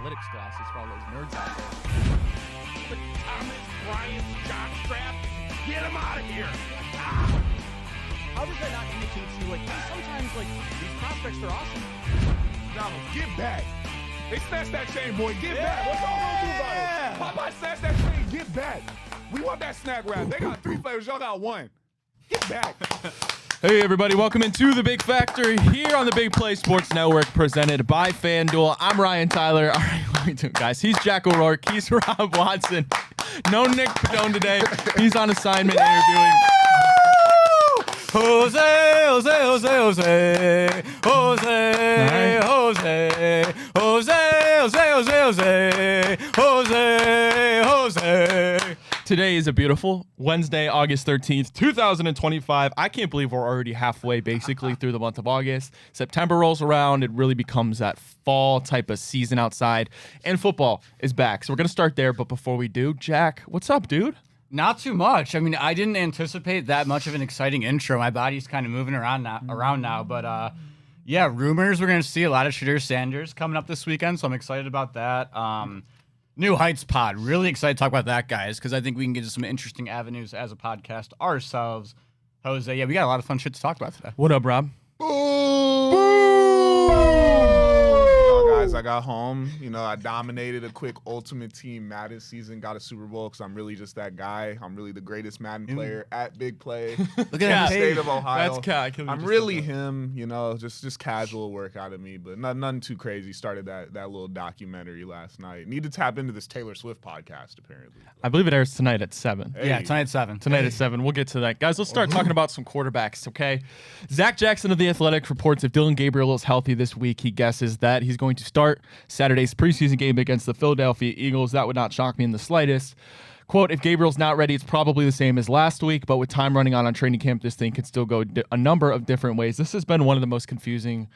analytics glasses for all those nerds out there. But Thomas Bryant's jockstrap, get him out of here! How does that not indicate to you, like, hey, sometimes, like, these prospects are awesome? Donald, get back! They snatched that chain, boy. Get back! What y'all gonna do about it? Popeye snatched that chain. Get back! We want that snack wrap. They got 3 flavors. Y'all got 1. Get back! Hey everybody, welcome into The Big Factor here on the Big Play Sports Network presented by FanDuel. I'm Ryan Tyler. All right, what are we doing, guys? He's Jack O'Rourke. He's Rob Watson. No Nick Padone today. He's on assignment interviewing Jose, Jose, Jose, Jose, Jose, Jose, Jose, Jose, Jose, Jose. Today is a beautiful Wednesday, August 13th, 2025. I can't believe we're already halfway basically through the month of August. September rolls around. It really becomes that fall type of season outside. And football is back. So we're going to start there. But before we do, Jack, what's up, dude? Not too much. I mean, I didn't anticipate that much of an exciting intro. My body's kind of moving around now. But yeah, rumors we're going to see a lot of Shedeur Sanders coming up this weekend. So I'm excited about that. New Heights pod. Really excited to talk about that, guys, because I think we can get to some interesting avenues as a podcast ourselves. Jose, yeah, we got a lot of fun shit to talk about today. What up, Rob? Guys, I got home. You know, I dominated a quick Ultimate Team Madden season. Got a Super Bowl because I'm really just that guy. I'm really the greatest Madden player at Big Play. Look at in that the state of Ohio. That's cat. I'm really him. You know, just casual work out of me, but nothing too crazy. Started that little documentary last night. Need to tap into this Taylor Swift podcast apparently. I believe it airs tonight at 7. Hey. Yeah, tonight at 7. Tonight at 7. We'll get to that. Guys, let's start talking about some quarterbacks, okay? Zach Jackson of The Athletic reports if Dylan Gabriel is healthy this week, he guesses that he's going to start Saturday's preseason game against the Philadelphia Eagles. That would not shock me in the slightest. Quote, if Gabriel's not ready, it's probably the same as last week, but with time running on training camp, this thing could still go a number of different ways. This has been one of the most confusing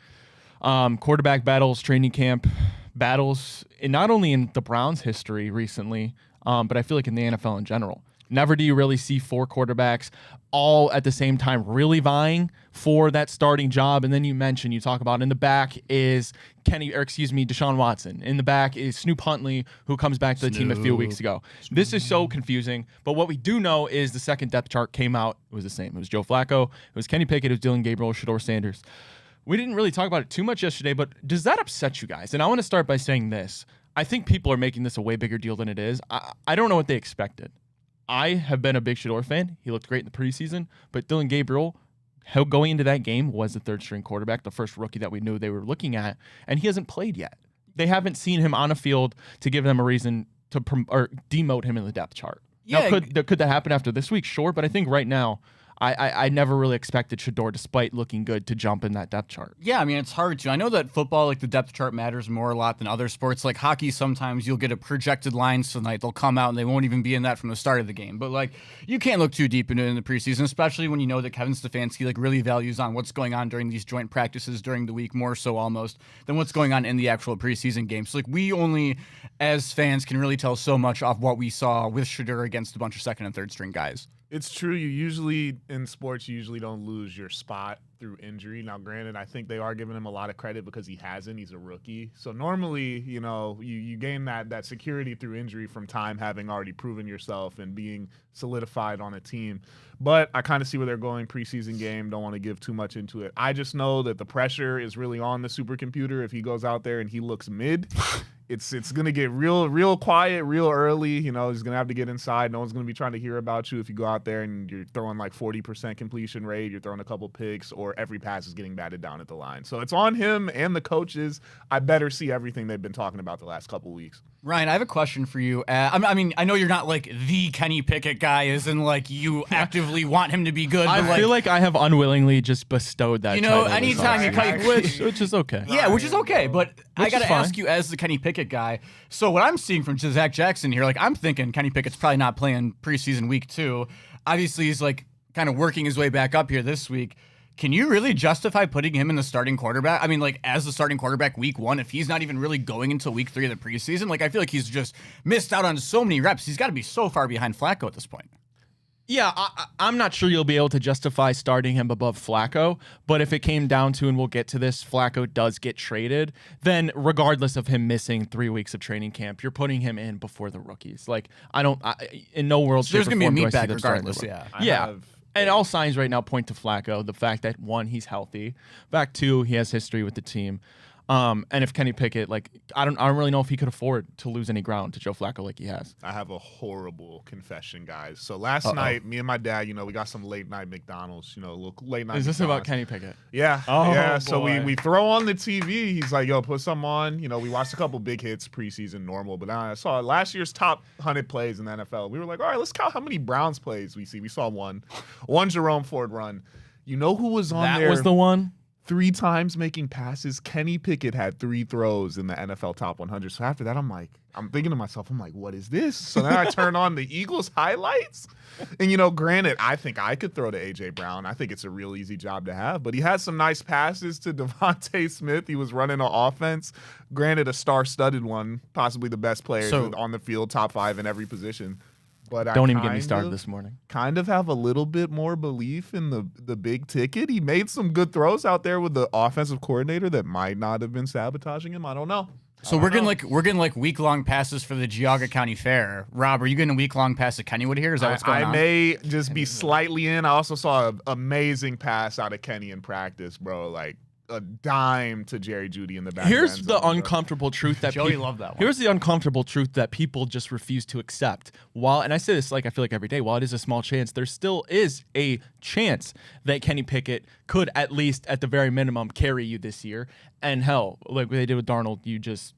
quarterback battles, training camp battles, and not only in the Browns' history recently, but I feel like in the NFL in general. Never do you really see 4 quarterbacks all at the same time really vying for that starting job. And then you talk about in the back is Deshaun Watson. In the back is Snoop Huntley, who comes back to the team a few weeks ago. This is so confusing. But what we do know is the second depth chart came out. It was the same. It was Joe Flacco. It was Kenny Pickett. It was Dylan Gabriel. Shedeur Sanders. We didn't really talk about it too much yesterday, but does that upset you guys? And I want to start by saying this. I think people are making this a way bigger deal than it is. I don't know what they expected. I have been a big Shedeur fan. He looked great in the preseason, but Dylan Gabriel, going into that game, was the third-string quarterback, the first rookie that we knew they were looking at, and he hasn't played yet. They haven't seen him on a field to give them a reason to demote him in the depth chart. Yeah. Now, could that happen after this week? Sure, but I think right now, I never really expected Shedeur, despite looking good, to jump in that depth chart. Yeah, I mean, it's hard to. I know that football, like the depth chart matters more a lot than other sports. Like hockey, sometimes you'll get a projected lines tonight. They'll come out and they won't even be in that from the start of the game. But like, you can't look too deep into it in the preseason, especially when you know that Kevin Stefanski like really values on what's going on during these joint practices during the week, more so almost than what's going on in the actual preseason game. So like, we only, as fans, can really tell so much off what we saw with Shedeur against a bunch of second and third string guys. It's true. In sports, you usually don't lose your spot through injury. Now, granted, I think they are giving him a lot of credit because he hasn't. He's a rookie. So normally, you know, you gain that security through injury from time, having already proven yourself and being solidified on a team. But I kind of see where they're going preseason game. Don't want to give too much into it. I just know that the pressure is really on the supercomputer. If he goes out there and he looks mid, it's going to get real quiet, real early. You know, he's going to have to get inside. No one's going to be trying to hear about you if you go out there and you're throwing like 40% completion rate, you're throwing a couple picks, or every pass is getting batted down at the line. So it's on him and the coaches. I better see everything they've been talking about the last couple weeks. Ryan, I have a question for you. I mean, I know you're not like the Kenny Pickett guy, as in like you actively want him to be good. I feel like I have unwillingly just bestowed that. You know, title anytime you cut, which is okay. Yeah, which is okay. But I got to ask you, as the Kenny Pickett guy. So what I'm seeing from Zach Jackson here, like I'm thinking Kenny Pickett's probably not playing preseason week 2. Obviously, he's like kind of working his way back up here this week. Can you really justify putting him in the starting quarterback? I mean, like, as the starting quarterback week 1, if he's not even really going until week 3 of the preseason? Like, I feel like he's just missed out on so many reps. He's got to be so far behind Flacco at this point. Yeah, I'm not sure you'll be able to justify starting him above Flacco, but if it came down to, and we'll get to this, Flacco does get traded, then regardless of him missing 3 weeks of training camp, you're putting him in before the rookies. Like, in no world, So there's shape, or going to be a form do I see meatbag them starting regardless, the yeah. Yeah. And all signs right now point to Flacco. The fact that, 1, he's healthy. Fact 2, he has history with the team. And if Kenny Pickett, like, I don't really know if he could afford to lose any ground to Joe Flacco like he has. I have a horrible confession, guys. So last night, me and my dad, we got some late night McDonald's, a little late night. Is this McDonald's. about Kenny Pickett? Yeah. Oh, yeah. So boy. we throw on the TV. He's like, yo, put some on. We watched a couple big hits preseason, normal. But I saw last year's top 100 plays in the NFL. We were like, all right, let's count how many Browns plays we see. We saw one Jerome Ford run. You know who was on there? That was the one? 3 times making passes. Kenny Pickett had 3 throws in the NFL top 100. So after that, I'm thinking to myself, what is this? So then I turn on the Eagles highlights. And, granted, I think I could throw to A.J. Brown. I think it's a real easy job to have. But he had some nice passes to Devontae Smith. He was running an offense. Granted, a star-studded one, possibly the best player on the field, top 5 in every position. But Don't even get me started this morning. Kind of have a little bit more belief in the big ticket. He made some good throws out there with the offensive coordinator that might not have been sabotaging him. I don't know. So we're getting week-long passes for the Geauga County Fair. Rob, are you getting a week-long pass at Kennywood here? Is that what's going on? I may just be slightly in. I also saw an amazing pass out of Kenny in practice, bro. Like a dime to Jerry Jeudy in the back. Here's the uncomfortable truth that Joey loved that one. Here's the uncomfortable truth that people just refuse to accept. And I say this I feel like every day, while it is a small chance, there still is a chance that Kenny Pickett could at least, at the very minimum, carry you this year. And hell, like they did with Darnold, you just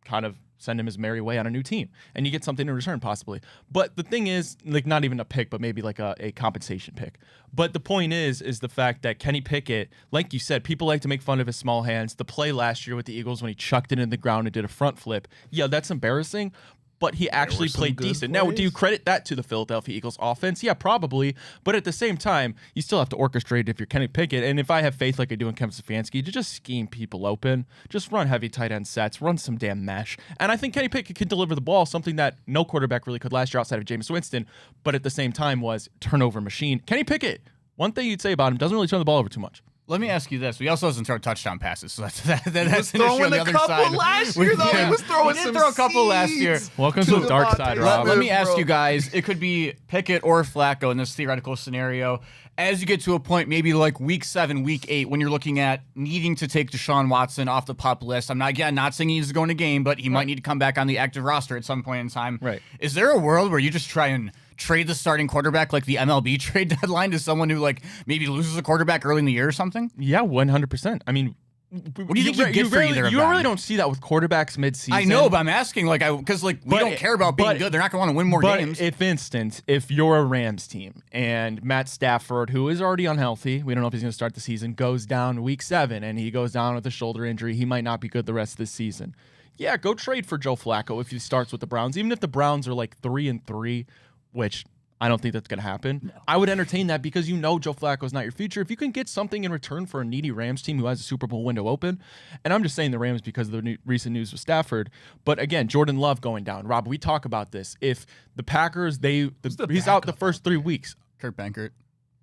kind of send him his merry way on a new team, and you get something in return possibly. But the thing is, like, not even a pick, but maybe like a compensation pick. But the point is the fact that Kenny Pickett, like you said, people like to make fun of his small hands. The play last year with the Eagles when he chucked it in the ground and did a front flip, yeah, that's embarrassing. But he actually played decent. Now, do you credit that to the Philadelphia Eagles offense? Yeah, probably. But at the same time, you still have to orchestrate if you're Kenny Pickett. And if I have faith like I do in Kevin Stefanski, to just scheme people open, just run heavy tight end sets, run some damn mesh. And I think Kenny Pickett can deliver the ball, something that no quarterback really could last year outside of Jameis Winston, but at the same time was turnover machine. Kenny Pickett, one thing you'd say about him, doesn't really turn the ball over too much. Let me ask you this. He also doesn't throw touchdown passes, so that's an issue throwing on the a other couple side. last year, though. He was throwing He did some throw a couple last year. seeds Welcome to the dark side, Rob. Let me ask you guys, it could be Pickett or Flacco in this theoretical scenario. As you get to a point, maybe like week 7, week 8, when you're looking at needing to take Deshaun Watson off the PUP list. I'm not saying he's going to game, but he might need to come back on the active roster at some point in time. Right. Is there a world where you just try and trade the starting quarterback like the MLB trade deadline to someone who like maybe loses a quarterback early in the year or something? Yeah, 100%. I mean, what do you think you get for either of them? You really don't see that with quarterbacks mid-season. I know, but I'm asking, because we don't care about being good. They're not going to want to win more games. But if you're a Rams team and Matt Stafford, who is already unhealthy, we don't know if he's going to start the season, goes down week 7 and he goes down with a shoulder injury, he might not be good the rest of the season. Yeah, go trade for Joe Flacco if he starts with the Browns. Even if the Browns are like 3-3, which I don't think that's going to happen. No. I would entertain that because Joe Flacco is not your future. If you can get something in return for a needy Rams team who has a Super Bowl window open, and I'm just saying the Rams because of the recent news with Stafford, but again, Jordan Love going down. Rob, we talk about this. If the Packers, he's out the first 3 weeks. Kurt Benkert.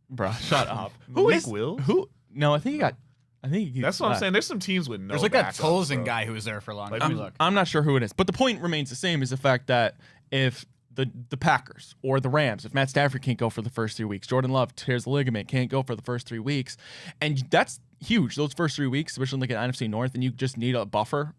Bro, shut up. Wills? Who? No, I think he got... That's what I'm saying. There's some teams with no. There's like that Tolzien guy who was there for a long time. I'm not sure who it is, but the point remains the same: is the fact that if the Packers or the Rams, if Matt Stafford can't go for the first 3 weeks, Jordan Love tears the ligament, can't go for the first 3 weeks, and that's huge. Those first 3 weeks, especially like at NFC North, and you just need a buffer.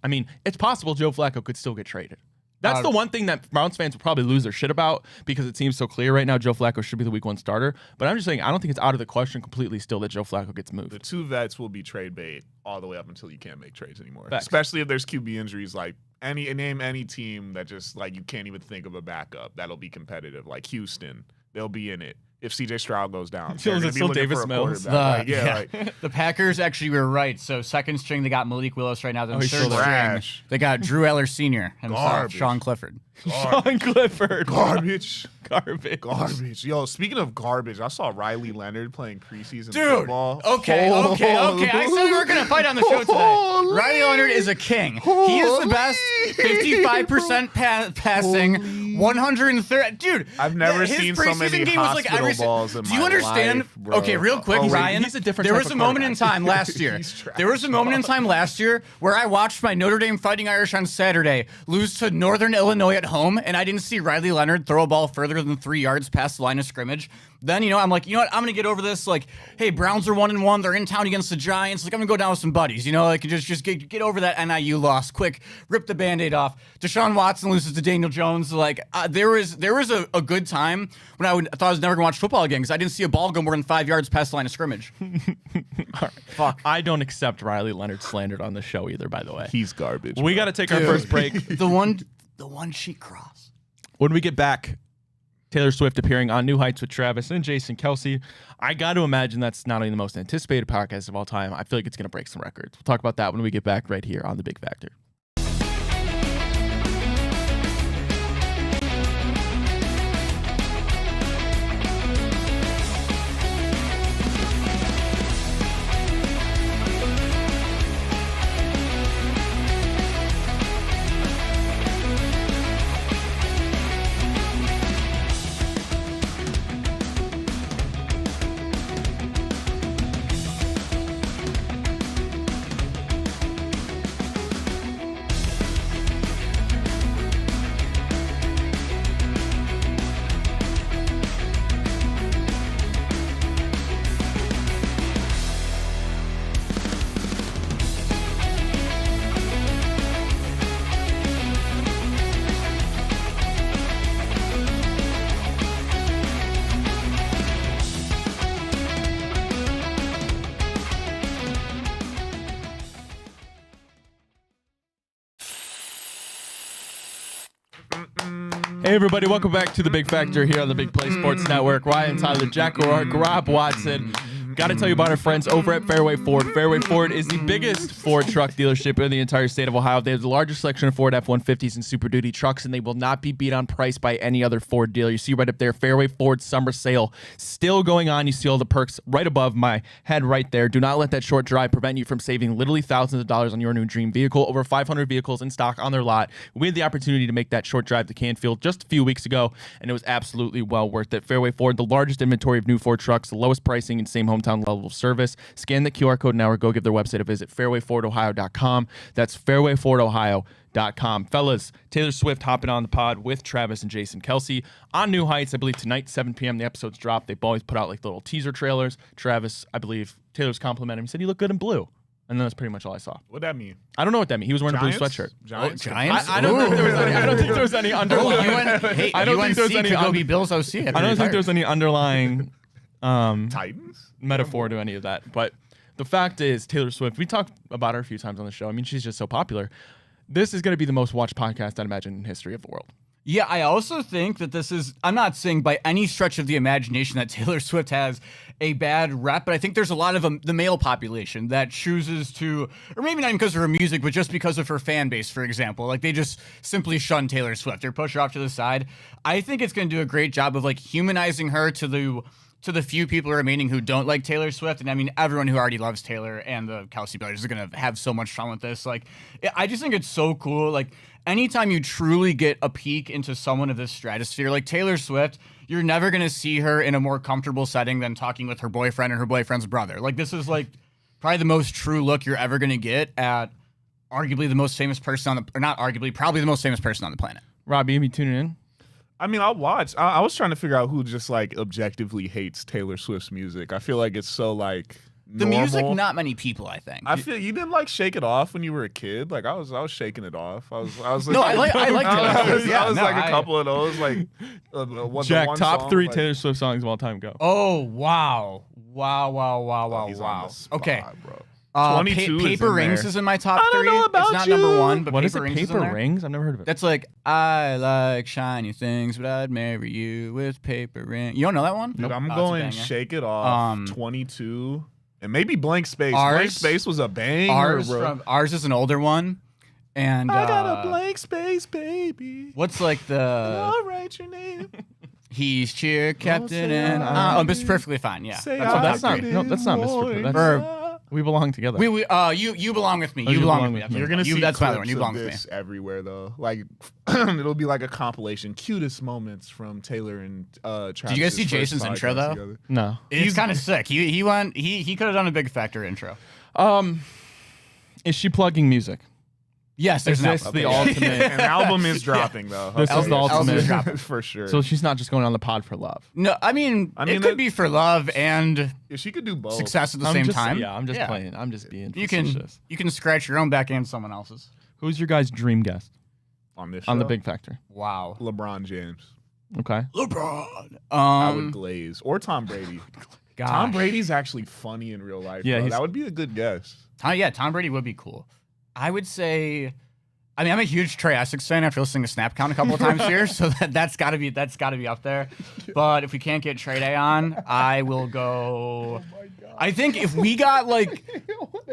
I mean, it's possible Joe Flacco could still get traded. That's the one thing that Browns fans will probably lose their shit about because it seems so clear right now Joe Flacco should be the week 1 starter. But I'm just saying, I don't think it's out of the question completely still that Joe Flacco gets moved. The 2 vets will be trade bait all the way up until you can't make trades anymore. Facts. Especially if there's QB injuries. Like name any team that just like you can't even think of a backup that'll be competitive. Like Houston, they'll be in it. If CJ Stroud goes down, Feels it's still Davis Mills. The Packers actually were right. So second string, they got Malik Willis right now. Then third string, they got Drew Eller Sr. and Sean Clifford. Sean Clifford. Garbage. Garbage. Yo, speaking of garbage, I saw Riley Leonard playing preseason Dude, football. Okay. I said we were going to fight on the show today. Riley Leonard is a king. He is the best 55% passing, 130. Dude, I've never his seen so preseason many game was like hospital every balls in Do you my understand? life, bro. Okay, real quick, Oh, wait, Ryan. he's a different There type was of a moment in quarterback. time last year. He's trash. There was a moment in time last year where I watched my Notre Dame Fighting Irish on Saturday lose to Northern Illinois at home, and I didn't see Riley Leonard throw a ball further than 3 yards past the line of scrimmage. Then, I'm like, you know what? I'm going to get over this. Like, hey, Browns are 1-1. They're in town against the Giants. Like, I'm going to go down with some buddies. Like, just get over that NIU loss quick. Rip the Band-Aid off. Deshaun Watson loses to Daniel Jones. Like, there was a good time when I thought I was never going to watch football again because I didn't see a ball go more than 5 yards past the line of scrimmage. All right. Fuck. I don't accept Riley Leonard slandered on the show either, by the way. He's garbage. We got to take our first break. The one she crossed. When we get back, Taylor Swift appearing on New Heights with Travis and Jason Kelsey. I got to imagine that's not only the most anticipated podcast of all time, I feel like it's going to break some records. We'll talk about that when we get back right here on The Big Factor. Hey everybody, welcome back to The Big Factor here on the Big Play Sports Network. Ryan Tyler, Jack O'Rourke, Rob Watson. Got to tell you about our friends over at Fairway Ford. Fairway Ford is the biggest Ford truck dealership in the entire state of Ohio. They have the largest selection of Ford F-150s and Super Duty trucks, and they will not be beat on price by any other Ford dealer. You see right up there, Fairway Ford summer sale still going on. You see all the perks right above my head right there. Do not let that short drive prevent you from saving literally thousands of dollars on your new dream vehicle. Over 500 vehicles in stock on their lot. We had the opportunity to make that short drive to Canfield just a few weeks ago, and it was absolutely well worth it. Fairway Ford, the largest inventory of new Ford trucks, the lowest pricing and same hometown level of service. Scan the QR code now or go give their website a visit, fairwayfordohio.com. That's fairwayfordohio.com. Fellas, Taylor Swift hopping on the pod with Travis and Jason Kelsey on New Heights. I believe tonight, 7 p.m. the episodes drop. They've always put out like little teaser trailers. Travis, I believe, Taylor's complimented him. He said he looked good in blue. And that's pretty much all I saw. What'd that mean? I don't know what that means. He was wearing Giants? a blue sweatshirt. Giants? Giants? I don't think there was any underlying. I don't think there's any. could go be Bills OC. I don't think there's any underlying Titans? metaphor to any of that. But the fact is, Taylor Swift, we talked about her a few times on the show. I mean, she's just so popular. This is going to be the most watched podcast, I'd imagine, in history of the world. Yeah, I also think that this is, I'm not saying by any stretch of the imagination that Taylor Swift has a bad rep, but I think there's a lot of the male population that chooses to, or maybe not even because of her music, but just because of her fan base, for example. Like, they just simply shun Taylor Swift or push her off to the side. I think it's going to do a great job of, like, humanizing her to the few people remaining who don't like Taylor Swift. And I mean, everyone who already loves Taylor and the Kelsey brothers are going to have so much fun with this. Like, I just think it's so cool. Like, anytime you truly get a peek into someone of this stratosphere, like Taylor Swift, you're never going to see her in a more comfortable setting than talking with her boyfriend and her boyfriend's brother. Like, this is like probably the most true look you're ever going to get at arguably the most famous person probably the most famous person on the planet. Rob, you be tuning in? I mean, I'll watch. I was trying to figure out who just like objectively hates Taylor Swift's music. I feel like it's so like The normal. music, not many people, I think. I feel you didn't like Shake It Off when you were a kid. Like I was shaking it off. I was No, I like it. I was like a couple of those. Like Jack, the one top song, 3 like, Taylor Swift songs of all time. Go. Oh, wow. he's on the spot, Okay. bro. 22 is Paper in Rings there. is in my top I don't 3. know about it's not you. number 1, but What is Paper it? Rings is in Paper there. Rings? I've never heard of it. That's like, I like shiny things, but I'd marry you with paper ring. You don't know that one? Dude, I'm Oh, it's a going banger. Shake It Off, 22, and maybe Blank Space. Blank Ours- Space was a banger, bro. Ours is an older one. And I got a blank space, baby. what's like the I'll write your name. he's cheer captain say and I Mr. Perfectly Fine, yeah. Say That's I not- did no, that's not Mr. more That's- Or- than We belong together. You belong with me. Oh, You you belong belong with me. with me. You're gonna see That's my other clips one. You of belong with me. this everywhere though. Like it'll be like a compilation, cutest moments from Taylor and Travis. Did you guys see Jason's intro though? Together. no. It's kind of sick. He could have done a Big Factor intro. Is she plugging music? Yes, there's Is an this album. the ultimate? An album is dropping though. This is the ultimate. for sure. So she's not just going on the pod for love. No, I mean it could be for love and if she could do both. success at the same time. Yeah, I'm just playing. I'm just being You facetious. can scratch your own back and someone else's. Who's your guys' dream guest on this show, on the Big Factor? Wow. LeBron James. Okay. LeBron. I would glaze or Tom Brady. Gosh. Tom Brady's actually funny in real life. Yeah, bro. he's- that would be a good guess. Tom Brady would be cool. I would say. I mean, I'm a huge Trey Essex fan after listening to Snap Count a couple of times here, so that's got to be up there. But if we can't get Trey Day on, I will go. I think if we got I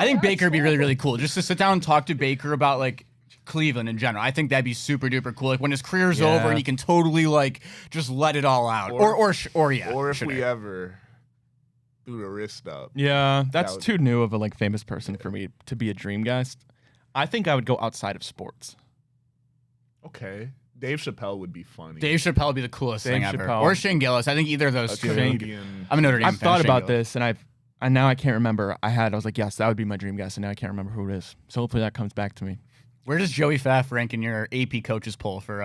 think Baker would be really, really cool. Just to sit down and talk to Baker about Cleveland in general. I think that'd be super duper cool. Like when his career's over and he can totally just let it all out. Or if Shanae. we ever threw the wrist up. Yeah, that's would- too new of a famous person for me to be a dream guest. I think I would go outside of sports. Okay. Dave Chappelle would be funny. Dave Chappelle would be the coolest Dave thing ever. Chappelle. Or Shane Gillis. I think either of those a two. Canadian. I'm a Notre Dame I've fan. thought Shane about Gillis. this, and now I can't remember. I was like, yes, that would be my dream guest, and now I can't remember who it is. So hopefully that comes back to me. Where does Joey Pfaff rank in your AP coaches poll for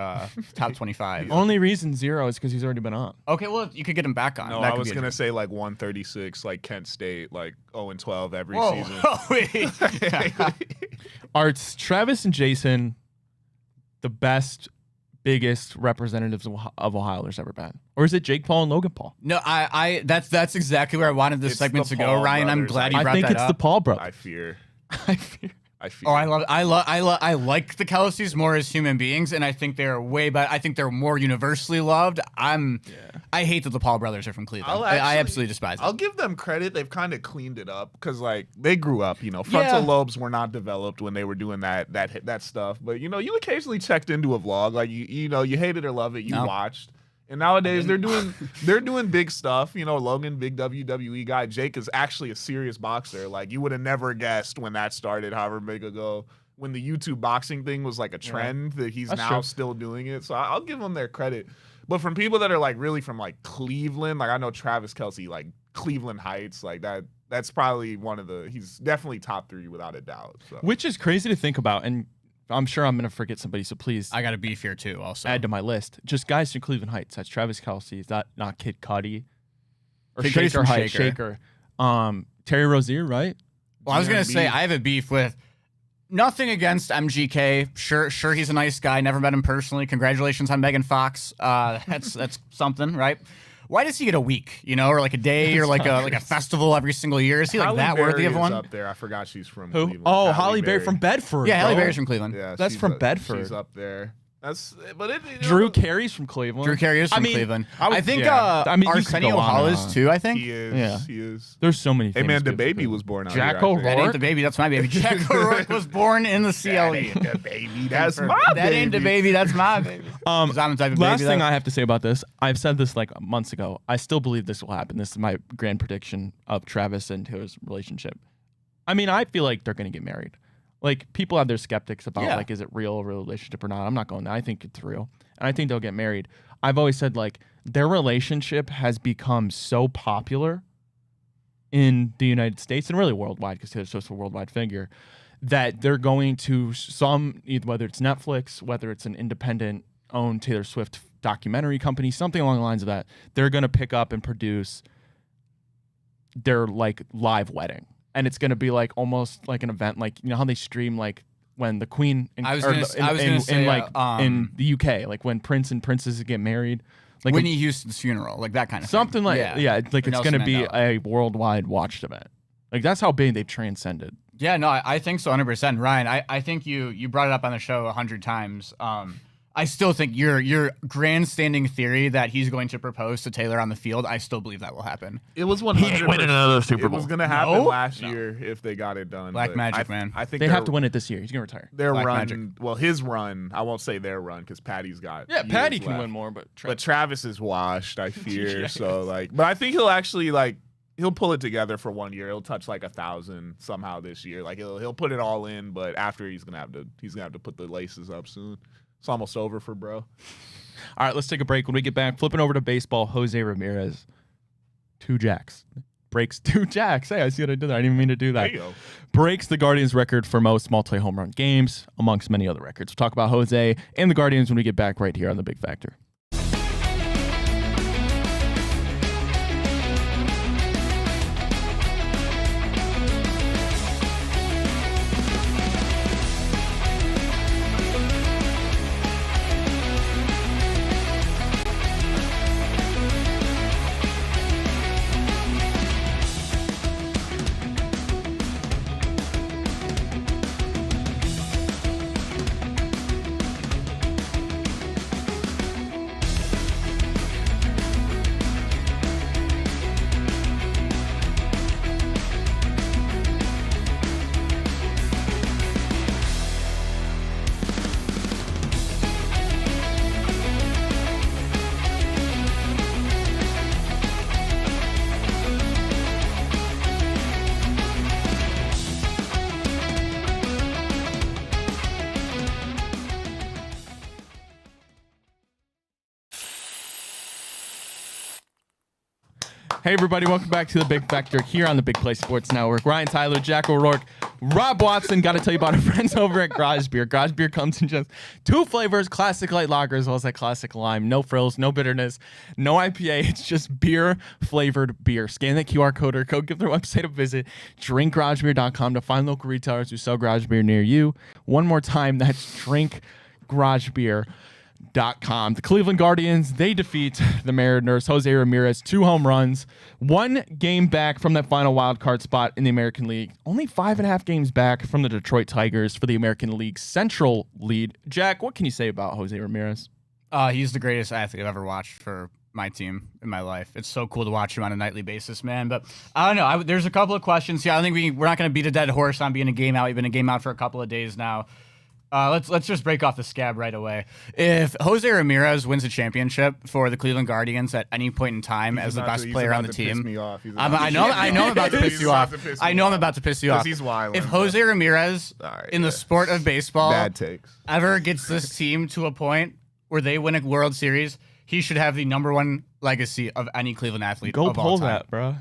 top 25? Only reason 0 is because he's already been on. Okay, well, you could get him back on. No, That I could was be a gonna dream. say 136, like Kent State, 0-12 every Whoa. season. Oh, wait. Are Travis and Jason the best, biggest representatives of Ohio there's ever been? Or is it Jake Paul and Logan Paul? No, that's exactly where I wanted this It's segment the to go, Paul Ryan. I'm brothers. glad you I brought think that it's up. the Paul brothers. I fear. I fear. fear. Oh, I like the Kelseys more as human beings, and I think they're way better. I think they're more universally loved. I hate that the Paul brothers are from Cleveland. I absolutely despise them. I'll give them credit. They've kind of cleaned it up because they grew up. Frontal lobes were not developed when they were doing that stuff. But you occasionally checked into a vlog. You hate it or love it. You watched. And nowadays they're doing big stuff. Logan, big WWE guy. Jake is actually a serious boxer. You would have never guessed when that started, however big ago. When the YouTube boxing thing was a trend, that he's That's now true. still doing it. So I'll give them their credit. But from people that are really from Cleveland, I know Travis Kelce, Cleveland Heights, that's probably he's definitely top 3 without a doubt. So. Which is crazy to think about, and I'm sure I'm going to forget somebody, so please I got a beef here too. Also, add to my list. Just guys from Cleveland Heights. That's Travis Kelce. Is that not Kid Cudi? Or Kid Cudi's Shaker from Heights. Shaker. Shaker. Terry Rozier, right? Well, I was gonna GMB. say I have a beef with. Nothing against MGK. Sure, he's a nice guy. Never met him personally. Congratulations on Megan Fox. That's something, right? Why does he get a week, or a day, or a festival every single year? Is he Halle that worthy Berry of is one? up there. I forgot she's from Who? Cleveland. Oh, Halle Berry from Bedford. Yeah, Halle bro. Berry's from Cleveland. Yeah, That's she's from up- Bedford. She's up there. Drew Carey's from Cleveland. Drew Carey is from I mean, Cleveland. I would- I think yeah. I mean, you could Arsenio go on Hall and is on. too. I think. He is. Yeah. He is. There's so many. Hey famous man, the people from baby Cleveland. was born out Jack here. I think. O'Rourke. That ain't the baby. That's my baby. Jack O'Rourke was born in the CLE. That ain't the baby. That's my baby. That ain't the baby. That's my baby. 'Cause I'm the type of Last baby thing that- I have to say about this, I've said this months ago. I still believe this will happen. This is my grand prediction of Travis and Taylor's relationship. I mean, I feel like they're going to get married. People have their skeptics about is it real relationship or not. I'm not going there. I think it's real, and I think they'll get married. I've always said their relationship has become so popular in the United States and really worldwide because Taylor's just a worldwide figure that they're going to whether it's Netflix, whether it's an independent owned Taylor Swift documentary company, something along the lines of that. They're going to pick up and produce their live wedding. And it's going to be almost like an event, how they stream when the Queen in the UK, when Prince and Princesses get married, Whitney Houston's funeral, that kind of something thing. it's going to be a worldwide watched event. That's how big they've transcended. Yeah, no, I think so, 100%. Ryan, I think you brought it up on the show 100 times. I still think your grandstanding theory that he's going to propose to Taylor on the field, I still believe that will happen. It was 100%. winning another Super It was Bowl. going to happen No? last year if they got it done. Black but magic, man. I think They have to win it this year. He's going to retire. Their Black run, magic. well, his run. I won't say their run because Patty's got. Yeah, years Patty can left. win more, but But Travis is washed. I fear so. But I think he'll actually he'll pull it together for 1 year. He'll touch like 1,000 somehow this year. Like he'll put it all in, but after he's gonna have to put the laces up soon. It's almost over for bro. All right, let's take a break. When we get back, flipping over to baseball, Jose Ramirez, 2 jacks. Breaks 2 jacks. Hey, I see what I did there. I didn't even mean to do that. Hey-o. Breaks the Guardians record for most multi home run games, amongst many other records. We'll talk about Jose and the Guardians when we get back right here on The Big Factor. Hey, everybody. Welcome back to The Big Factor here on the Big Play Sports Network. Ryan Tyler, Jack O'Rourke, Rob Watson. Got to tell you about our friends over at Garage Beer. Garage Beer comes in just 2 flavors, classic light lager as well as that classic lime. No frills, no bitterness, no IPA. It's just beer-flavored beer. Scan that QR code or go give their website a visit. DrinkGarageBeer.com to find local retailers who sell garage beer near you. One more time, that's DrinkGarageBeer.com. The Cleveland Guardians, they defeat the Mariners. Jose Ramirez, 2 home runs, 1 game back from that final wild card spot in the American League. Only 5.5 games back from the Detroit Tigers for the American League Central lead. Jack, what can you say about Jose Ramirez? He's the greatest athlete I've ever watched for my team in my life. It's so cool to watch him on a nightly basis, man. But I don't know. There's a couple of questions here. I think we're not going to beat a dead horse on being a game out. We've been a game out for a couple of days now. Let's just break off the scab right away. If Jose Ramirez wins a championship for the Cleveland Guardians at any point in time as the best player on the team, I know I'm about to piss you off. I know I'm about to piss you off. He's wild. If Jose Ramirez in the sport of baseball bad takes ever gets this team to a point where they win a World Series, he should have the #1 legacy of any Cleveland athlete. Go of pull all time. that, bro.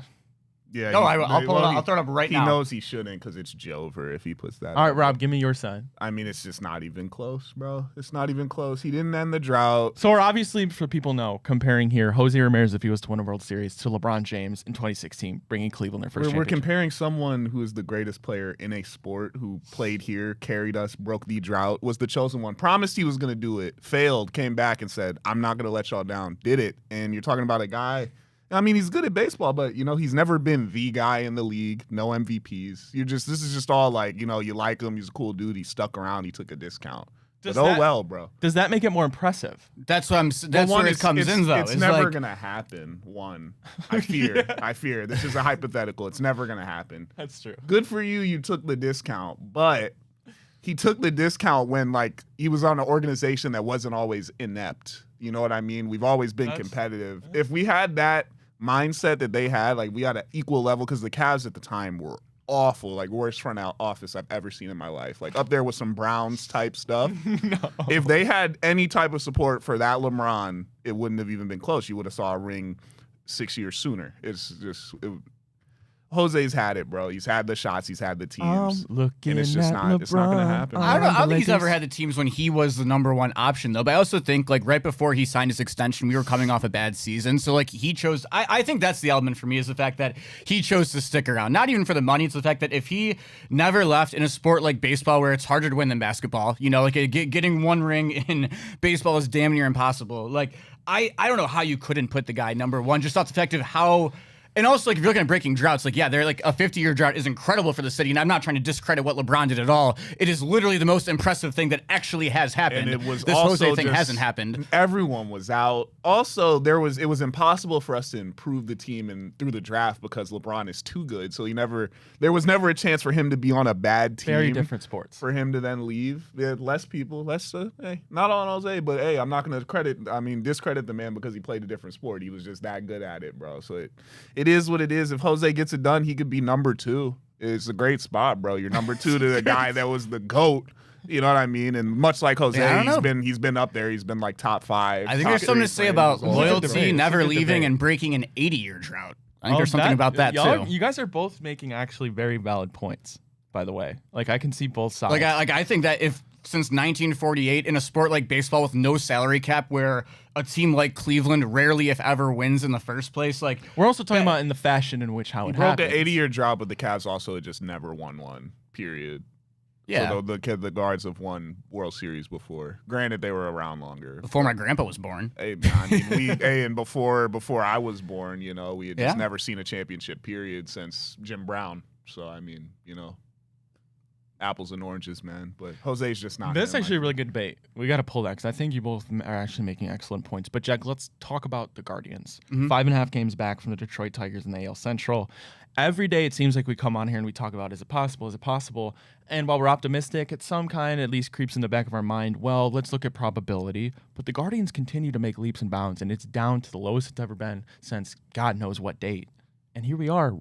Yeah, No, I'll pull it up. I'll throw it up right now. He knows he shouldn't because it's Jover if he puts that. All right, up. Rob, give me your side. I mean, it's just not even close, bro. It's not even close. He didn't end the drought. So we're obviously, for people know, comparing here Jose Ramirez if he was to win a World Series to LeBron James in 2016, bringing Cleveland their 1st We're championship. comparing someone who is the greatest player in a sport, who played here, carried us, broke the drought, was the chosen one, promised he was going to do it, failed, came back and said, I'm not going to let y'all down, did it. And you're talking about a guy, I mean, he's good at baseball, but, you know, he's never been the guy in the league, no MVPs. This is just all like, you know, you like him, he's a cool dude, he stuck around, he took a discount. Well, bro. Does that make it more impressive? That's where it comes in, though. It's never going to happen, I fear. I fear. This is a hypothetical. It's never going to happen. That's true. Good for you, you took the discount, but he took the discount when, like, he was on an organization that wasn't always inept. You know what I mean? We've always been competitive. If we had that mindset that they had, like, we had an equal level, because the Cavs at the time were awful, like worst front office I've ever seen in my life, like up there with some Browns type stuff. No. If they had any type of support for that LeBron, it wouldn't have even been close. You would have saw a ring 6 years sooner. It's just Jose's had it, bro. He's had the shots. He's had the teams. And it's just not. It's not going to happen. I don't think he's ever had the teams when he was the #1 option, though. But I also think, like, right before he signed his extension, we were coming off a bad season. So, like, he chose. I think that's the element for me, is the fact that he chose to stick around. Not even for the money. It's the fact that if he never left in a sport like baseball, where it's harder to win than basketball, you know, like getting 1 ring in baseball is damn near impossible. Like, I don't know how you couldn't put the guy #1 just off the fact of how. And also, like, if you're looking at breaking droughts, like, yeah, they're like a 50-year drought is incredible for the city. And I'm not trying to discredit what LeBron did at all. It is literally the most impressive thing that actually has happened. And it was this also Jose thing hasn't happened. Everyone was out. Also, it was impossible for us to improve the team through the draft because LeBron is too good. So there was never a chance for him to be on a bad team. Very different sports. For him to then leave. They had less people, hey, not on Jose, but hey, I'm not going to discredit the man because he played a different sport. He was just that good at it, bro. So it is what it is. If Jose gets it done, he could be number 2. It's a great spot, bro. You're number 2 to the guy that was the GOAT. You know what I mean? And much like Jose, he's been up there. He's been like top 5. I think there's something to say about loyalty, never leaving, and breaking an 80-year drought. I think there's something about that too. You guys are both making actually very valid points, by the way. Like I can see both sides. I think that if since 1948 in a sport like baseball with no salary cap, where a team like Cleveland rarely, if ever, wins in the first place, like we're also talking about in the fashion in which how it broke happened. an 80-year drought, but the Cavs also just never won one. Period. Yeah, so the Guards have won World Series before. Granted, they were around longer. Before my grandpa was born. Hey, man, I mean, and before I was born, you know, we had just never seen a championship period since Jim Brown. So, I mean, you know, apples and oranges, man. But Jose's just not. That's actually a really good debate. We got to pull that because I think you both are actually making excellent points. But, Jack, let's talk about the Guardians. 5.5 games back from the Detroit Tigers in the AL Central. Every day it seems like we come on here and we talk about, is it possible? Is it possible? And while we're optimistic, it's some kind at least creeps in the back of our mind, well, let's look at probability. But the Guardians continue to make leaps and bounds, and it's down to the lowest it's ever been since God knows what date. And here we are.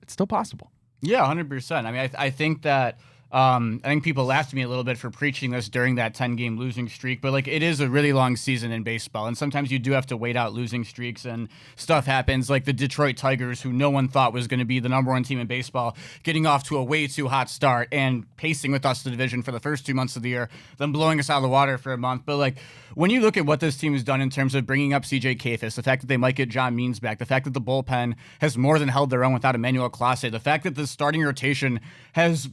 It's still possible. Yeah, 100%. I mean, I think that I think people laughed at me a little bit for preaching this during that 10-game losing streak, but like it is a really long season in baseball, and sometimes you do have to wait out losing streaks and stuff happens, like the Detroit Tigers, who no one thought was going to be the number 1 team in baseball, getting off to a way too hot start and pacing with us the division for the first 2 months of the year, then blowing us out of the water for a month. But like when you look at what this team has done in terms of bringing up CJ Kayfus, the fact that they might get John Means back, the fact that the bullpen has more than held their own without Emmanuel Clase, the fact that the starting rotation has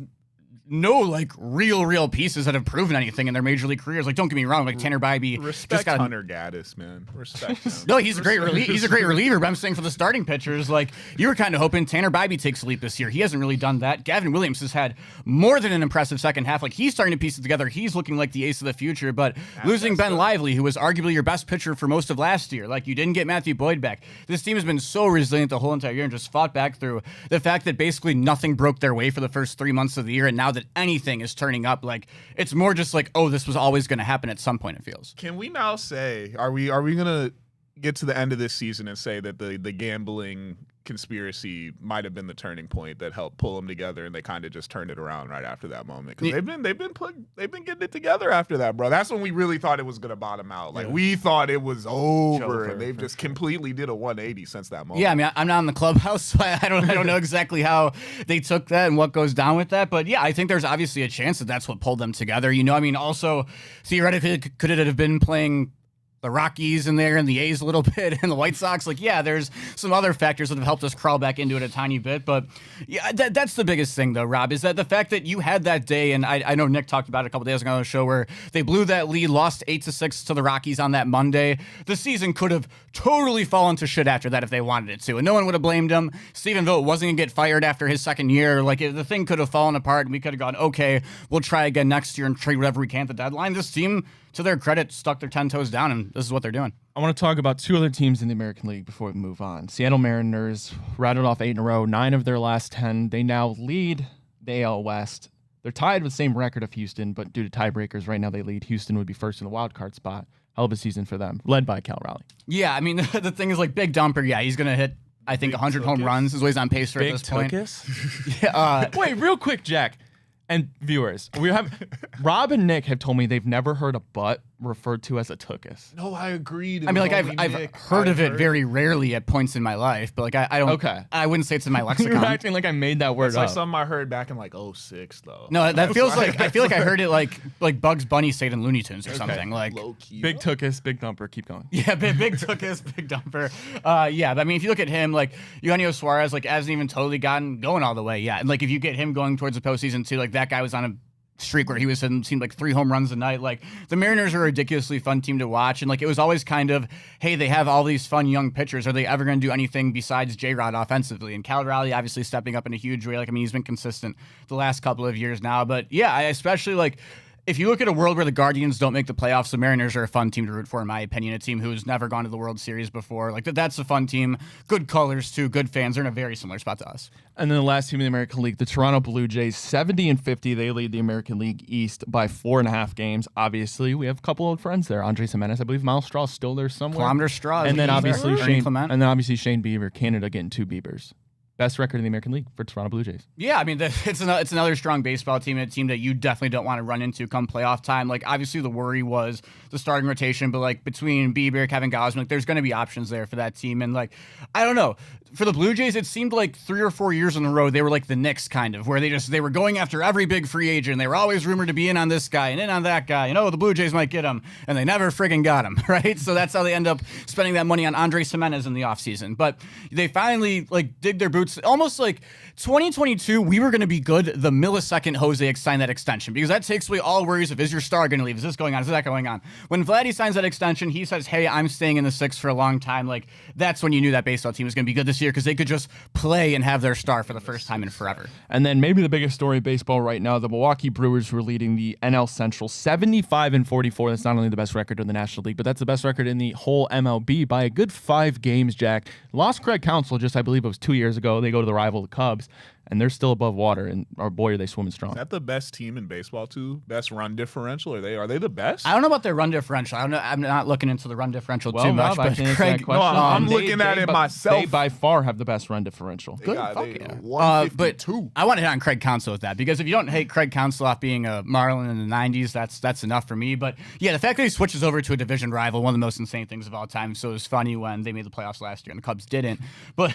no like real pieces that have proven anything in their major league careers. Like, don't get me wrong, like Tanner Bybee. Respect Hunter Gaddis, man. Respect him. No, he's a great reliever. But I'm saying for the starting pitchers, like you were kind of hoping Tanner Bybee takes a leap this year. He hasn't really done that. Gavin Williams has had more than an impressive second half. Like he's starting to piece it together. He's looking like the ace of the future. But losing Ben Lively, who was arguably your best pitcher for most of last year, like you didn't get Matthew Boyd back. This team has been so resilient the whole entire year and just fought back through the fact that basically nothing broke their way for the first 3 months of the year, and now that anything is turning up, like it's more just like, oh, this was always going to happen at some point, it feels. Can we now say, are we gonna get to the end of this season and say that the gambling conspiracy might have been the turning point that helped pull them together, and they kind of just turned it around right after that moment? Because they've been getting it together after that, bro. That's when we really thought it was gonna bottom out. Like we thought it was over, and they've just completely did a 180 since that moment. Yeah, I mean, I'm not in the clubhouse, so I don't know exactly how they took that and what goes down with that. But yeah, I think there's obviously a chance that that's what pulled them together. You know, I mean, also theoretically, could it have been playing the Rockies in there and the A's a little bit and the White Sox? Like, yeah, there's some other factors that have helped us crawl back into it a tiny bit. But yeah, that's the biggest thing, though, Rob, is that the fact that you had that day, and I know Nick talked about it a couple days ago on the show, where they blew that lead, lost 8-6 to the Rockies on that Monday. The season could have totally fallen to shit after that if they wanted it to, and no one would have blamed him. Stephen Vogt wasn't going to get fired after his second year. Like, the thing could have fallen apart, and we could have gone, okay, we'll try again next year and trade whatever we can at the deadline. This team, to their credit, stuck their 10 toes down, and this is what they're doing. I want to talk about 2 other teams in the American League before we move on. Seattle Mariners rattled off 8 in a row, 9 of their last 10. They now lead the AL West. They're tied with the same record of Houston, but due to tiebreakers, right now they lead. Houston would be first in the wild card spot. Hell of a season for them, led by Cal Raleigh. Yeah, I mean, the thing is, like, Big Dumper, yeah, he's going to hit, I think, 100 home runs is what he's on pace for at this point. Yeah, wait, real quick, Jack. And viewers, Rob and Nick have told me they've never heard a butt referred to as a tuchus. No, I agreed. I mean, like I've heard of it very rarely at points in my life, but like I don't. Okay. I wouldn't say it's in my lexicon. You're acting like I made that word up. It's like something I heard back in like 2006, though. No, that feels like I feel like I heard it like Bugs Bunny say it in Looney Tunes or something. Like low key. Big tuchus, big dumper. Keep going. Yeah, big tuchus, big dumper. Yeah, but I mean, if you look at him, like Eugenio Suarez, like hasn't even totally gotten going all the way yet. And like if you get him going towards the postseason too, like that guy was on a streak where he seemed like 3 home runs a night. Like the Mariners are a ridiculously fun team to watch, and like it was always kind of, hey, they have all these fun young pitchers. Are they ever going to do anything besides J-Rod offensively? And Cal Raleigh obviously stepping up in a huge way. Like, I mean, he's been consistent the last couple of years now. But yeah, I especially like if you look at a world where the Guardians don't make the playoffs, the Mariners are a fun team to root for, in my opinion. A team who's never gone to the World Series before. Like that's a fun team. Good colors too. Good fans. They're in a very similar spot to us. And then the last team in the American League, the Toronto Blue Jays, 70-50. They lead the American League East by 4.5 games. Obviously, we have a couple of friends there. Andres Jimenez, I believe Miles Straw is still there somewhere. Kilometer Straw. And then obviously Shane. Clement. And then obviously Shane Bieber, Canada getting 2 Biebers. Best record in the American League for Toronto Blue Jays. Yeah, I mean, it's another strong baseball team, and a team that you definitely don't want to run into come playoff time. Like, obviously, the worry was the starting rotation, but, like, between Bieber, Kevin Gausman, like, there's going to be options there for that team. And, like, I don't know. For the Blue Jays, it seemed like 3 or 4 years in a row, they were like the Knicks, kind of, where they were going after every big free agent. They were always rumored to be in on this guy and in on that guy. You know, the Blue Jays might get him, and they never friggin' got him, right? So that's how they end up spending that money on Andres Jimenez in the offseason. But they finally, like, dig their boots. Almost like 2022, we were going to be good the millisecond Jose signed that extension, because that takes away all worries of, is your star going to leave? Is this going on? Is that going on? When Vladdy signs that extension, he says, hey, I'm staying in the six for a long time. Like, that's when you knew that baseball team was going to be good this year, because they could just play and have their star for the first time in forever. And then maybe the biggest story of baseball right now, the Milwaukee Brewers were leading the NL Central 75-44. That's not only the best record in the National League, but that's the best record in the whole MLB by a good 5 games, Jack. Lost Craig Counsell just, I believe it was 2 years ago. They go to the rival, the Cubs, and they're still above water, and our boy, are they swimming strong. Is that the best team in baseball too? Best run differential? Are they the best? I don't know about their run differential. I don't know. I'm not looking into the run differential too much. Rob, But Craig, I'm looking at it myself. They by far have the best run differential. Good. Yeah. But I want to hit on Craig Counsell with that, because if you don't hate Craig Counsell off being a Marlin in the 90s, that's enough for me. But yeah, the fact that he switches over to a division rival, one of the most insane things of all time. So it was funny when they made the playoffs last year and the Cubs didn't. But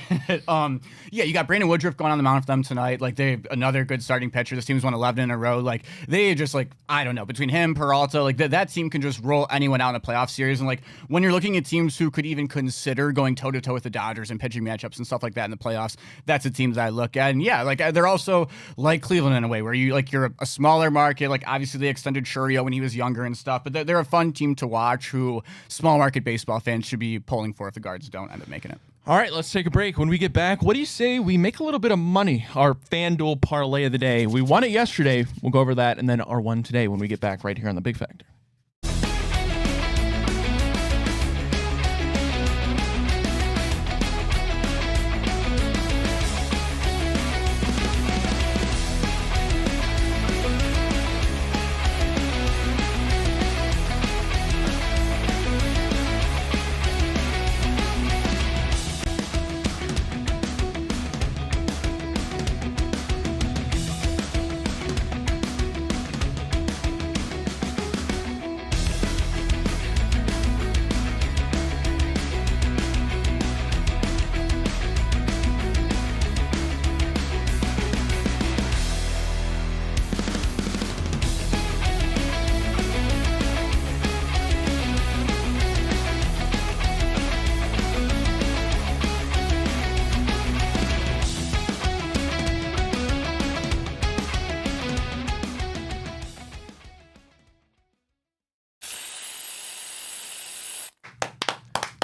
yeah, you got Brandon Woodruff going on the mound for them tonight. Like, they another good starting pitcher. This team's won 11 in a row. Like, they just, like, I don't know, between him, Peralta, like that team can just roll anyone out in a playoff series. And like, when you're looking at teams who could even consider going toe to toe with the Dodgers and pitching matchups and stuff like that in the playoffs, that's a team that I look at. And yeah, like, they're also like Cleveland in a way, where you're a smaller market. Like, obviously they extended Churio when he was younger and stuff, but they're a fun team to watch who small market baseball fans should be pulling for if the Guards don't end up making it. All right, let's take a break. When we get back, what do you say we make a little bit of money? Our FanDuel parlay of the day. We won it yesterday. We'll go over that, and then our one today when we get back right here on The Big Factor.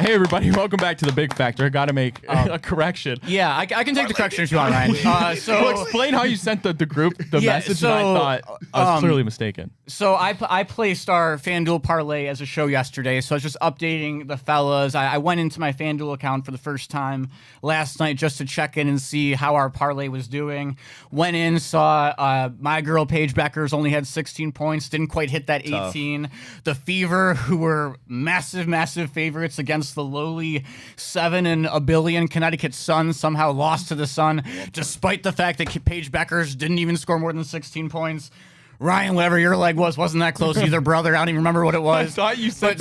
Hey, everybody. Welcome back to The Big Factor. I got to make a correction. Yeah, I can take the correction if you want, Ryan. So explain how you sent the group the message, and I thought I was clearly mistaken. So I placed our FanDuel parlay as a show yesterday, so I was just updating the fellas. I went into my FanDuel account for the first time last night just to check in and see how our parlay was doing. Went in, saw my girl Paige Beckers only had 16 points, didn't quite hit that 18. Tough. The Fever, who were massive favorites against the lowly 7 and a billion Connecticut Sun, somehow lost to the Sun, despite the fact that Paige Beckers didn't even score more than 16 points. Ryan, whatever your leg wasn't that close either, brother. I don't even remember what it was. I thought you said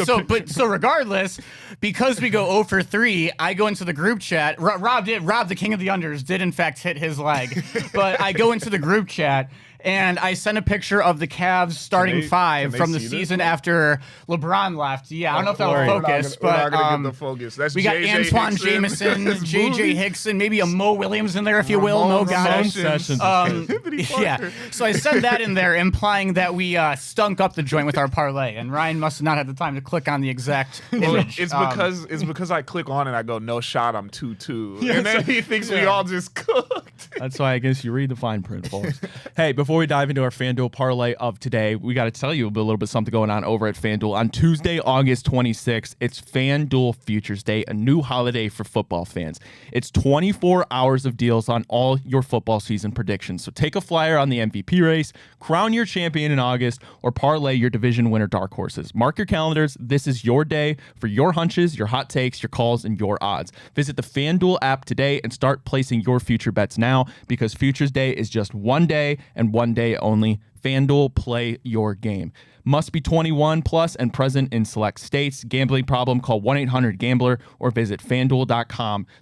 so regardless, because we go 0 for 3, I go into the group chat. Rob, the king of the unders, did in fact hit his leg. But I go into the group chat, and I sent a picture of the Cavs starting 5 from the season after LeBron left. Yeah, I don't know if that will focus, we're but not gonna get the focus. That's we got Antoine Jameson, J.J. Hickson, maybe a Mo Williams in there, if you will. Mo guy. Yeah, so I sent that in there, implying that we stunk up the joint with our parlay, and Ryan must have not had the time to click on the exact image. It's because I click on it, I go, no shot, I'm 2-2. And then he thinks we all just cooked. That's why I guess you read the fine print, folks. Hey, before we dive into our FanDuel parlay of today, we got to tell you a little bit something going on over at FanDuel. On Tuesday, August 26th, it's FanDuel Futures Day, a new holiday for football fans. It's 24 hours of deals on all your football season predictions. So take a flyer on the MVP race, crown your champion in August, or parlay your division winner dark horses. Mark your calendars. This is your day for your hunches, your hot takes, your calls, and your odds. Visit the FanDuel app today and start placing your future bets now, because Futures Day is just one day and one day only. FanDuel, play your game. Must be 21 plus and present in select states. Gambling problem? Call 1-800-GAMBLER or visit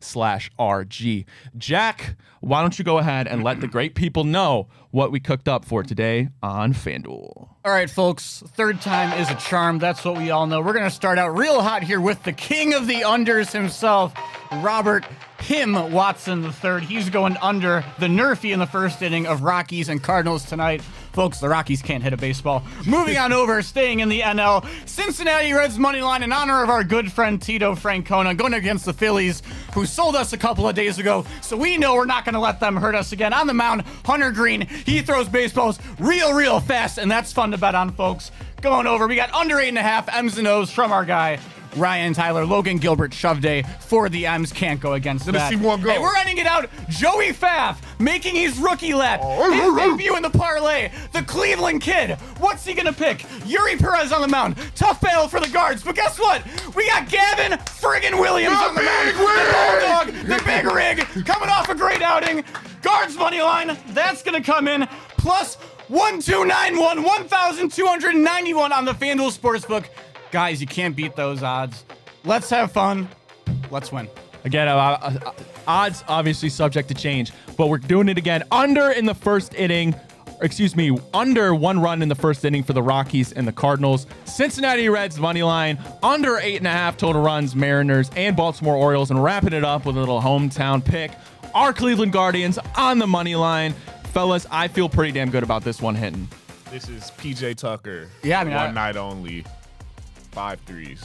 FanDuel.com/RG. Jack, why don't you go ahead and let the great people know what we cooked up for today on FanDuel? All right, folks, third time is a charm. That's what we all know. We're going to start out real hot here with the king of the unders himself, Robert Watson III. He's going under the Nerfy in the first inning of Rockies and Cardinals tonight. Folks, the Rockies can't hit a baseball. Moving on over, staying in the NL, Cincinnati Reds money line in honor of our good friend Tito Francona, going against the Phillies, who sold us a couple of days ago, so we know we're not going to let them hurt us again. On the mound, Hunter Green, he throws baseballs real fast, and that's fun to bet on, folks. Going over, we got under 8.5 M's and O's from our guy Ryan Tyler. Logan Gilbert shove day for the M's. Can't go against that. See one go. Hey, we're ending it out. Joey Pfaff making his rookie lap. His debut in the parlay. The Cleveland kid. What's he gonna pick? Yuri Perez on the mound. Tough battle for the guards. But guess what? We got Gavin friggin' Williams on the mound. The Bulldog. The big rig. Coming off a great outing. Guards money line. That's gonna come in. Plus 1291. 1,291 on the FanDuel Sportsbook. Guys, you can't beat those odds. Let's have fun. Let's win. Again, odds obviously subject to change, but we're doing it again. Under in the first inning, under 1 run in the first inning for the Rockies and the Cardinals. Cincinnati Reds money line, under 8.5 total runs, Mariners and Baltimore Orioles, and wrapping it up with a little hometown pick. Our Cleveland Guardians on the money line. Fellas, I feel pretty damn good about this one hitting. This is PJ Tucker. Yeah, I mean, one night only. 5 threes.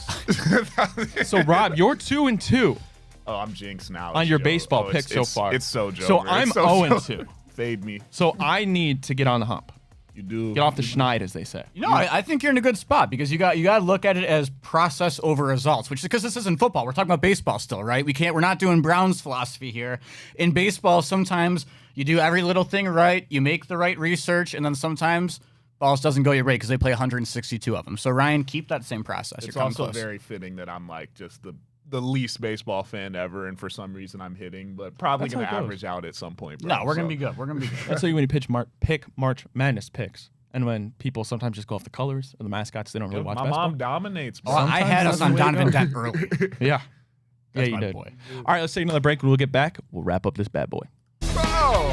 So, Rob, you're 2-2 Oh, I'm jinxed now. on It's your Joe. baseball Oh, pick so far. It's so Joe. So I'm 0-2. Fade me. So I need to get on the hump. You do. Get off the schneid, as they say. You know, I think you're in a good spot because you got to look at it as process over results, which is because this isn't football. We're talking about baseball still, right? We're not doing Brown's philosophy here. In baseball, sometimes you do every little thing right, you make the right research, and then sometimes balls doesn't go your way because they play 162 of them. So Ryan, keep that same process. It's You're coming also close. very fitting that I'm like just the least baseball fan ever, and for some reason I'm hitting, but probably That's going how to it goes. average out at some point. No, Bro. we're gonna So- be good. We're gonna be good. That's why when you pick March Madness picks, and when people sometimes just go off the colors or the mascots, they don't really watch My basketball. mom dominates. Oh, Bro. I had us on that's the way to Donovan go. Dent early. Yeah. That's You my did. boy. All right, let's take another break. When we'll get back, we'll wrap up this bad boy. Bro.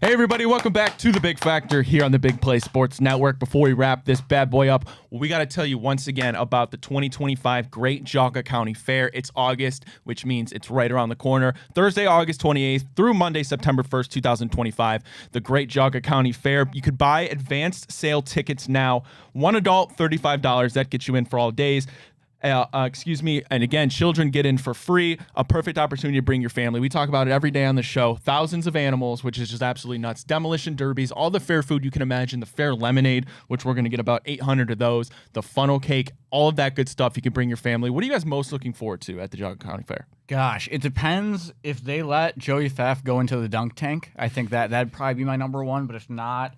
Hey, everybody, welcome back to The Big Factor here on the Big Play Sports Network. Before we wrap this bad boy up, we got to tell you once again about the 2025 Great Jogga County Fair. It's August, which means it's right around the corner. Thursday, August 28th through Monday, September 1st, 2025, the Great Jogga County Fair. You could buy advanced sale tickets now. One adult, $35. That gets you in for all days. excuse me. And again, children get in for free. A perfect opportunity to bring your family. We talk about it every day on the show. Thousands of animals, which is just absolutely nuts. Demolition derbies, all the fair food you can imagine. The fair lemonade, which we're going to get about 800 of those. The funnel cake, all of that good stuff. You can bring your family. What are you guys most looking forward to at the Geauga County Fair? Gosh, it depends if they let Joey Pfaff go into the dunk tank. I think that'd probably be my number one. But if not,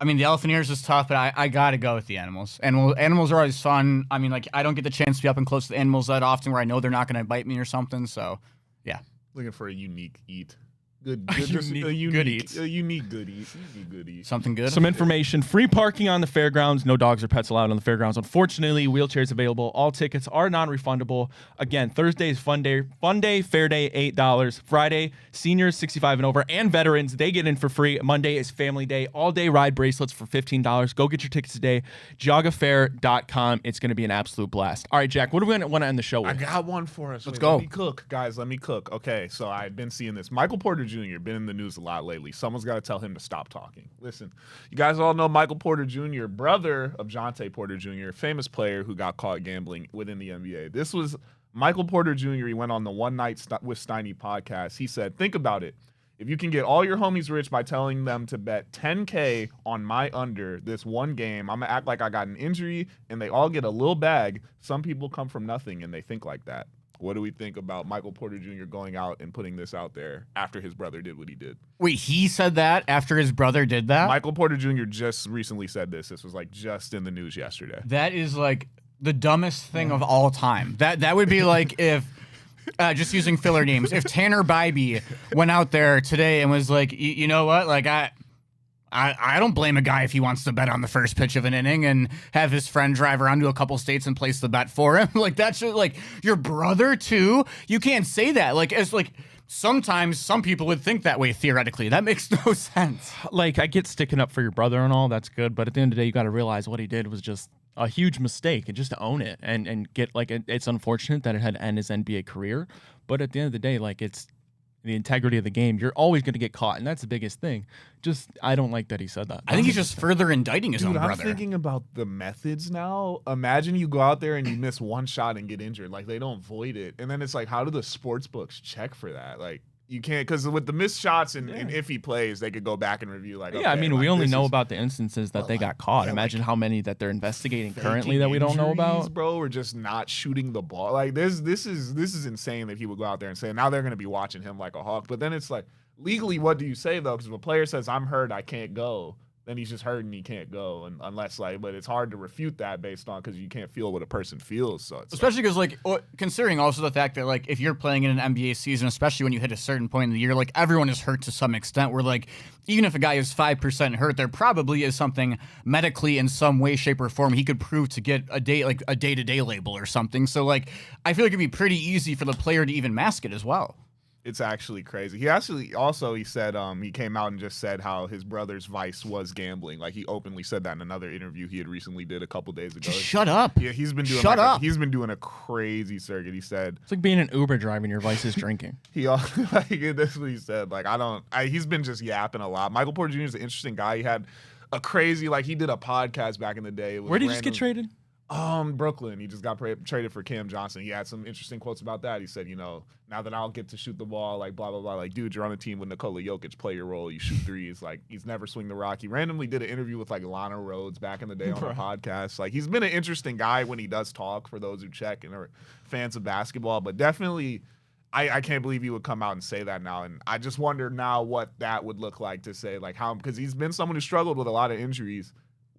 I mean, the elephant ears is tough, but I got to go with the animals. Animals are always fun. I mean, like, I don't get the chance to be up and close to the animals that often where I know they're not going to bite me or something. So, yeah. Looking for a unique eat. A unique good eat. Something good. Some information. Free parking on the fairgrounds. No dogs or pets allowed on the fairgrounds. Unfortunately, wheelchairs available. All tickets are non-refundable. Again, Thursday is fun day. Fun day, fair day, $8. Friday, seniors 65 and over and veterans, they get in for free. Monday is family day. All day ride bracelets for $15. Go get your tickets today. JeaugaFair.com. It's going to be an absolute blast. All right, Jack, what do we want to end the show with? I got one for us. Let's go. Let me cook, guys. Let me cook. Okay, so I've been seeing this. Michael Porter Jr. been in the news a lot lately. Someone's got to tell him to stop talking. Listen, you guys all know Michael Porter Jr., brother of Jonte Porter Jr., famous player who got caught gambling within the NBA. This was Michael Porter Jr. He went on the One Night with Steiny podcast. He said, think about it. If you can get all your homies rich by telling them to bet $10K on my under this one game, I'm going to act like I got an injury and they all get a little bag. Some people come from nothing and they think like that. What do we think about Michael Porter Jr. going out and putting this out there after his brother did what he did? Wait, he said that after his brother did that? Michael Porter Jr. just recently said this. This was like just in the news yesterday. That is like the dumbest thing of all time. That would be like if, just using filler names, if Tanner Bybee went out there today and was like, you know what, like I don't blame a guy if he wants to bet on the first pitch of an inning and have his friend drive around to a couple states and place the bet for him. Like, that's just, like, your brother too. You can't say that. Like, as like sometimes some people would think that way theoretically. That makes no sense. Like, I get sticking up for your brother and all. That's good. But at the end of the day, you got to realize what he did was just a huge mistake, and just to own it and get, like, it's unfortunate that it had to end his NBA career. But at the end of the day, like, it's the integrity of the game. You're always going to get caught, and that's the biggest thing. Just, I don't like that he said that. I think he's just further indicting his own brother. I'm thinking about the methods now. Imagine you go out there and you miss one shot and get injured. Like, they don't void it. And then it's like, how do the sports books check for that? Like, you can't, because with the missed shots and if he plays, they could go back and review. Like, yeah, I mean, we only know about the instances that they got caught. Imagine how many that they're investigating currently that we don't know about. Bro, or just not shooting the ball. Like, this is insane that he would go out there and say, now they're going to be watching him like a hawk. But then it's like, legally, what do you say though? Because if a player says, I'm hurt, I can't go, then he's just hurt and he can't go. And unless, like, but it's hard to refute that based on, because you can't feel what a person feels. So it's especially because, like, considering also the fact that, like, if you're playing in an NBA season, especially when you hit a certain point in the year, like, everyone is hurt to some extent. Where, like, even if a guy is 5% hurt, there probably is something medically in some way, shape, or form he could prove to get a day-to-day label or something. So, like, I feel like it'd be pretty easy for the player to even mask it as well. It's actually crazy. He actually also, he said, he came out and just said how his brother's vice was gambling. Like, he openly said that in another interview he had recently did a couple days ago. Just shut up. Yeah, he's been doing he's been doing a crazy circuit. He said it's like being an Uber driver and your vice is drinking. He also, like, this is what he said. Like, he's been just yapping a lot. Michael Porter Jr. is an interesting guy. He had a crazy, like, he did a podcast back in the day. Where did he just get traded? Brooklyn. He just got traded for Cam Johnson. He had some interesting quotes about that. He said, you know, now that I'll get to shoot the ball, like, blah, blah, blah. Like, dude, you're on a team with Nikola Jokic. Play your role. You shoot threes. Like, he's never swing the rock. He randomly did an interview with, like, Lana Rhodes back in the day on a podcast. Like, he's been an interesting guy when he does talk, for those who check and are fans of basketball. But definitely, I can't believe he would come out and say that now. And I just wonder now what that would look like to say, like, how, because he's been someone who struggled with a lot of injuries.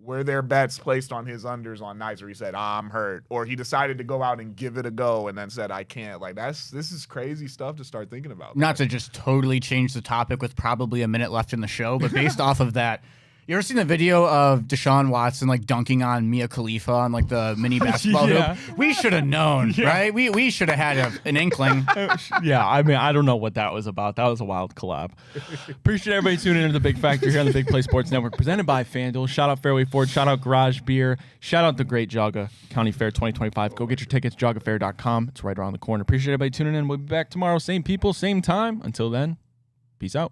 Were there bets placed on his unders on nights where he said, I'm hurt, or he decided to go out and give it a go and then said, I can't? Like, this is crazy stuff to start thinking about. Not to just totally change the topic with probably a minute left in the show, but based off of that, you ever seen the video of Deshaun Watson, like, dunking on Mia Khalifa on, like, the mini basketball hoop? We should have known, right? We should have had an inkling. Yeah, I mean, I don't know what that was about. That was a wild collab. Appreciate everybody tuning into the Big Factor here on the Big Play Sports Network, presented by FanDuel. Shout out Fairway Ford. Shout out Garage Beer. Shout out the great Geauga County Fair 2025. Go get your tickets, JeaugaFair.com. It's right around the corner. Appreciate everybody tuning in. We'll be back tomorrow. Same people, same time. Until then, peace out.